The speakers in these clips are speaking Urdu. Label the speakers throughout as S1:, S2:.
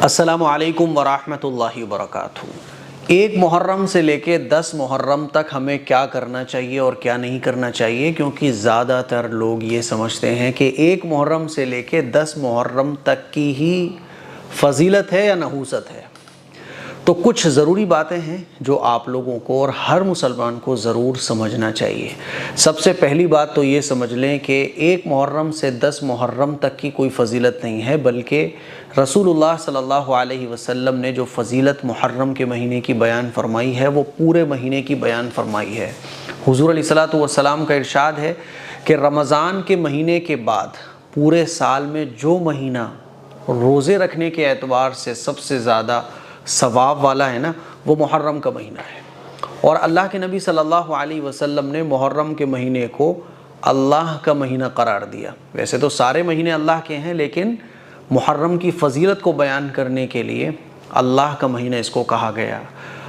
S1: السلام علیکم ورحمۃ اللہ وبرکاتہ۔ ایک محرم سے لے کے 10 محرم تک ہمیں کیا کرنا چاہیے اور کیا نہیں کرنا چاہیے، کیونکہ زیادہ تر لوگ یہ سمجھتے ہیں کہ ایک محرم سے لے کے 10 محرم تک کی ہی فضیلت ہے یا نحوست ہے۔ تو کچھ ضروری باتیں ہیں جو آپ لوگوں کو اور ہر مسلمان کو ضرور سمجھنا چاہیے۔ سب سے پہلی بات تو یہ سمجھ لیں کہ ایک محرم سے 10 محرم تک کی کوئی فضیلت نہیں ہے، بلکہ رسول اللہ صلی اللہ علیہ وسلم نے جو فضیلت محرم کے مہینے کی بیان فرمائی ہے وہ پورے مہینے کی بیان فرمائی ہے۔ حضور علیہ الصلوۃ والسلام کا ارشاد ہے کہ رمضان کے مہینے کے بعد پورے سال میں جو مہینہ روزے رکھنے کے اعتبار سے سب سے زیادہ ثواب والا ہے نا، وہ محرم کا مہینہ ہے۔ اور اللہ کے نبی صلی اللہ علیہ وسلم نے محرم کے مہینے کو اللہ کا مہینہ قرار دیا۔ ویسے تو سارے مہینے اللہ کے ہیں، لیکن محرم کی فضیلت کو بیان کرنے کے لیے اللہ کا مہینہ اس کو کہا گیا۔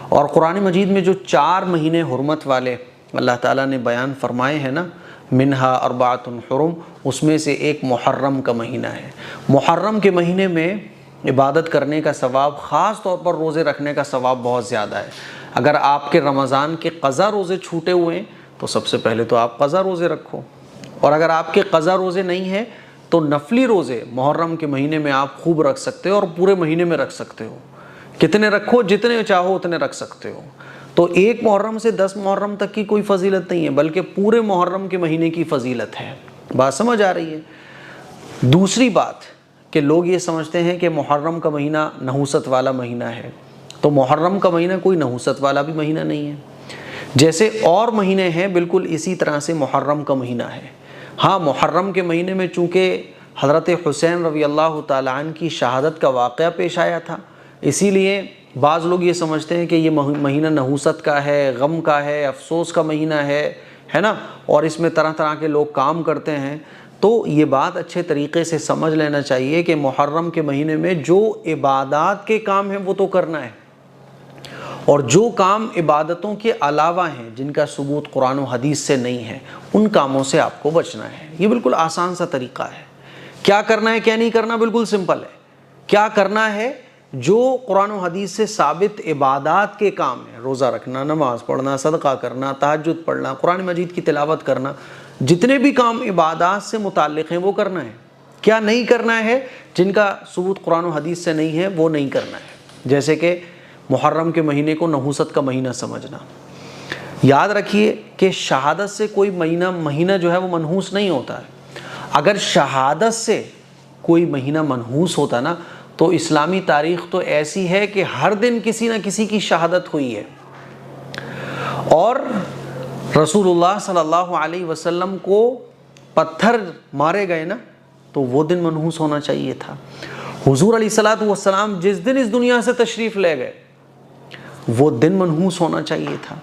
S1: اور قرآن مجید میں جو 4 مہینے حرمت والے اللہ تعالیٰ نے بیان فرمائے ہیں نا، منہا اربعۃ حرم، اس میں سے ایک محرم کا مہینہ ہے۔ محرم کے مہینے میں عبادت کرنے کا ثواب، خاص طور پر روزے رکھنے کا ثواب بہت زیادہ ہے۔ اگر آپ کے رمضان کے قضا روزے چھوٹے ہوئے ہیں تو سب سے پہلے تو آپ قضا روزے رکھو، اور اگر آپ کے قضا روزے نہیں ہیں تو نفلی روزے محرم کے مہینے میں آپ خوب رکھ سکتے ہو، اور پورے مہینے میں رکھ سکتے ہو، کتنے رکھو، جتنے چاہو اتنے رکھ سکتے ہو۔ تو ایک محرم سے 10 محرم تک کی کوئی فضیلت نہیں ہے، بلکہ پورے محرم کے مہینے کی فضیلت ہے۔ بات سمجھ آ رہی ہے؟ دوسری بات کہ لوگ یہ سمجھتے ہیں کہ محرم کا مہینہ نحوست والا مہینہ ہے، تو محرم کا مہینہ کوئی نحوست والا بھی مہینہ نہیں ہے۔ جیسے اور مہینے ہیں بالکل اسی طرح سے محرم کا مہینہ ہے۔ ہاں، محرم کے مہینے میں چونکہ حضرت حسین رضی اللہ تعالیٰ عنہ کی شہادت کا واقعہ پیش آیا تھا، اسی لیے بعض لوگ یہ سمجھتے ہیں کہ یہ مہینہ نحوست کا ہے، غم کا ہے، افسوس کا مہینہ ہے نا، اور اس میں طرح طرح کے لوگ کام کرتے ہیں۔ تو یہ بات اچھے طریقے سے سمجھ لینا چاہیے کہ محرم کے مہینے میں جو عبادات کے کام ہیں وہ تو کرنا ہے، اور جو کام عبادتوں کے علاوہ ہیں جن کا ثبوت قرآن و حدیث سے نہیں ہے، ان کاموں سے آپ کو بچنا ہے۔ یہ بالکل آسان سا طریقہ ہے۔ کیا کرنا ہے کیا نہیں کرنا بالکل سمپل ہے۔ کیا کرنا ہے؟ جو قرآن و حدیث سے ثابت عبادات کے کام ہیں، روزہ رکھنا، نماز پڑھنا، صدقہ کرنا، تہجد پڑھنا، قرآن مجید کی تلاوت کرنا، جتنے بھی کام عبادات سے متعلق ہیں وہ کرنا ہے۔ کیا نہیں کرنا ہے؟ جن کا ثبوت قرآن و حدیث سے نہیں ہے وہ نہیں کرنا ہے۔ جیسے کہ محرم کے مہینے کو نحوست کا مہینہ سمجھنا۔ یاد رکھیے کہ شہادت سے کوئی مہینہ جو ہے وہ منحوس نہیں ہوتا ہے۔ اگر شہادت سے کوئی مہینہ منحوس ہوتا نا تو اسلامی تاریخ تو ایسی ہے کہ ہر دن کسی نہ کسی کی شہادت ہوئی ہے، اور رسول اللہ صلی اللہ علیہ وسلم کو پتھر مارے گئے نا تو وہ دن منحوس ہونا چاہیے تھا۔ حضور علیہ الصلوۃ والسلام جس دن اس دنیا سے تشریف لے گئے وہ دن منحوس ہونا چاہیے تھا،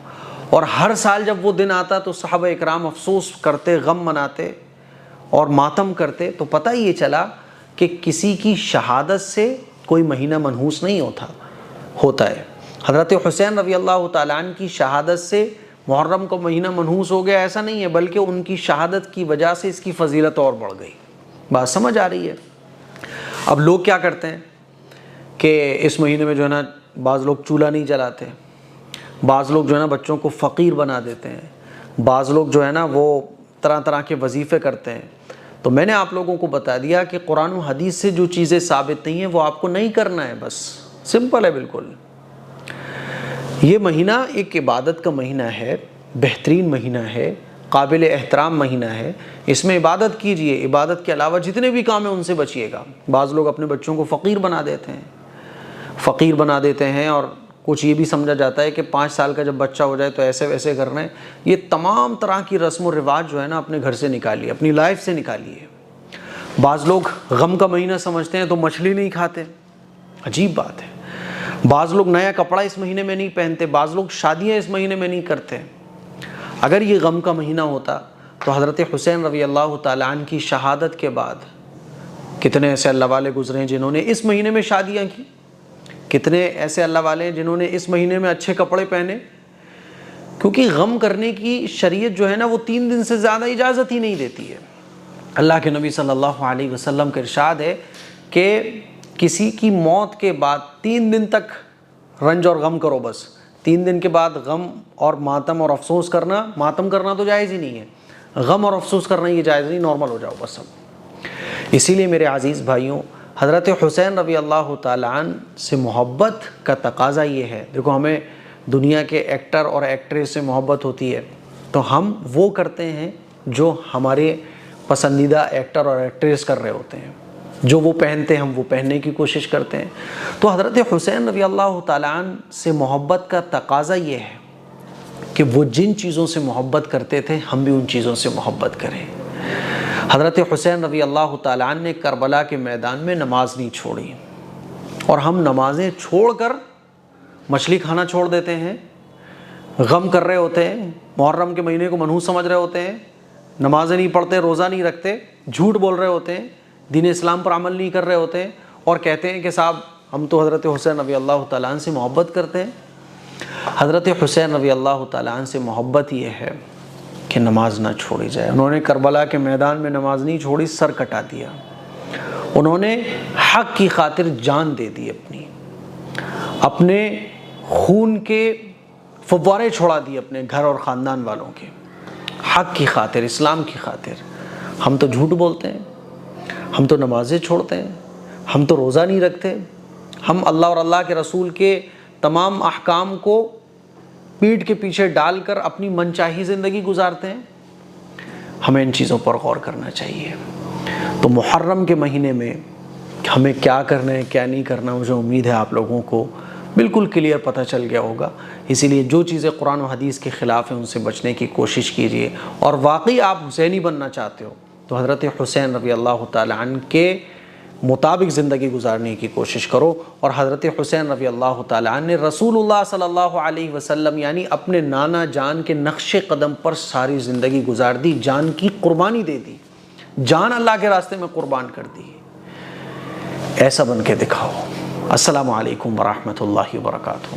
S1: اور ہر سال جب وہ دن آتا تو صحابہ اکرام افسوس کرتے، غم مناتے اور ماتم کرتے۔ تو پتہ یہ چلا کہ کسی کی شہادت سے کوئی مہینہ منحوس نہیں ہوتا ہے۔ حضرت حسین رضی اللہ تعالیٰ عنہ کی شہادت سے محرم کا مہینہ منحوس ہو گیا، ایسا نہیں ہے، بلکہ ان کی شہادت کی وجہ سے اس کی فضیلت اور بڑھ گئی۔ بات سمجھ آ رہی ہے؟ اب لوگ کیا کرتے ہیں کہ اس مہینے میں جو ہے نا بعض لوگ چولہا نہیں جلاتے، بعض لوگ جو ہے نا بچوں کو فقیر بنا دیتے ہیں، بعض لوگ جو ہے نا وہ طرح طرح کے وظیفے کرتے ہیں۔ تو میں نے آپ لوگوں کو بتا دیا کہ قرآن و حدیث سے جو چیزیں ثابت نہیں ہیں وہ آپ کو نہیں کرنا ہے، بس سمپل ہے بالکل۔ یہ مہینہ ایک عبادت کا مہینہ ہے، بہترین مہینہ ہے، قابل احترام مہینہ ہے۔ اس میں عبادت کیجئے، عبادت کے علاوہ جتنے بھی کام ہیں ان سے بچیے گا۔ بعض لوگ اپنے بچوں کو فقیر بنا دیتے ہیں، اور کچھ یہ بھی سمجھا جاتا ہے کہ 5 سال کا جب بچہ ہو جائے تو ایسے ویسے کرنا ہے۔ یہ تمام طرح کی رسم و رواج جو ہے نا اپنے گھر سے نکالیے، اپنی لائف سے نکالیے۔ بعض لوگ غم کا مہینہ سمجھتے ہیں تو مچھلی نہیں کھاتے، عجیب بات ہے۔ بعض لوگ نیا کپڑا اس مہینے میں نہیں پہنتے، بعض لوگ شادیاں اس مہینے میں نہیں کرتے۔ اگر یہ غم کا مہینہ ہوتا تو حضرت حسین رضی اللہ تعالیٰ عنہ کی شہادت کے بعد کتنے ایسے اللہ والے گزرے ہیں جنہوں نے اس مہینے میں شادیاں کی، کتنے ایسے اللہ والے ہیں جنہوں نے اس مہینے میں اچھے کپڑے پہنے، کیونکہ غم کرنے کی شریعت جو ہے نا وہ 3 دن سے زیادہ اجازت ہی نہیں دیتی ہے۔ اللہ کے نبی صلی اللہ علیہ وسلم کا ارشاد ہے کہ کسی کی موت کے بعد 3 دن تک رنج اور غم کرو، بس 3 دن کے بعد غم اور ماتم اور افسوس کرنا، ماتم کرنا تو جائز ہی نہیں ہے، غم اور افسوس کرنا یہ جائز نہیں، نارمل ہو جاؤ بس سب۔ اسی لیے میرے عزیز بھائیوں، حضرت حسین رضی اللہ تعالیٰ عنہ سے محبت کا تقاضا یہ ہے، دیکھو ہمیں دنیا کے ایکٹر اور ایکٹریس سے محبت ہوتی ہے تو ہم وہ کرتے ہیں جو ہمارے پسندیدہ ایکٹر اور ایکٹریس کر رہے ہوتے ہیں، جو وہ پہنتے ہیں ہم وہ پہننے کی کوشش کرتے ہیں۔ تو حضرت حسین رضی اللہ تعالیٰ عنہ سے محبت کا تقاضا یہ ہے کہ وہ جن چیزوں سے محبت کرتے تھے ہم بھی ان چیزوں سے محبت کریں۔ حضرت حسین رضی اللہ تعالیٰ عنہ نے کربلا کے میدان میں نماز نہیں چھوڑی، اور ہم نمازیں چھوڑ کر مچھلی کھانا چھوڑ دیتے ہیں، غم کر رہے ہوتے ہیں، محرم کے مہینے کو منحوس سمجھ رہے ہوتے ہیں، نمازیں نہیں پڑھتے، روزہ نہیں رکھتے، جھوٹ بول رہے ہوتے ہیں، دین اسلام پر عمل نہیں کر رہے ہوتے ہیں، اور کہتے ہیں کہ صاحب ہم تو حضرت حسین رضی اللہ تعالیٰ عنہ سے محبت کرتے ہیں۔ حضرت حسین رضی اللہ تعالیٰ عنہ سے محبت یہ ہے کہ نماز نہ چھوڑی جائے۔ انہوں نے کربلا کے میدان میں نماز نہیں چھوڑی، سر کٹا دیا، انہوں نے حق کی خاطر جان دے دی، اپنے خون کے فوارے چھوڑا دیے اپنے گھر اور خاندان والوں کے، حق کی خاطر، اسلام کی خاطر۔ ہم تو جھوٹ بولتے ہیں، ہم تو نمازیں چھوڑتے ہیں، ہم تو روزہ نہیں رکھتے، ہم اللہ اور اللہ کے رسول کے تمام احکام کو پیٹھ کے پیچھے ڈال کر اپنی منچاہی زندگی گزارتے ہیں۔ ہمیں ان چیزوں پر غور کرنا چاہیے۔ تو محرم کے مہینے میں ہمیں کیا کرنا ہے کیا نہیں کرنا، مجھے امید ہے آپ لوگوں کو بالکل کلیئر پتہ چل گیا ہوگا۔ اسی لیے جو چیزیں قرآن و حدیث کے خلاف ہیں ان سے بچنے کی کوشش کیجیے، اور واقعی آپ حسینی بننا چاہتے ہو تو حضرت حسین رضی اللہ تعالیٰ عنہ کے مطابق زندگی گزارنے کی کوشش کرو۔ اور حضرت حسین رضی اللہ تعالیٰ عنہ نے رسول اللہ صلی اللہ علیہ وسلم یعنی اپنے نانا جان کے نقش قدم پر ساری زندگی گزار دی، جان کی قربانی دے دی، جان اللہ کے راستے میں قربان کر دی۔ ایسا بن کے دکھاؤ۔ السلام علیکم ورحمۃ اللہ وبرکاتہ۔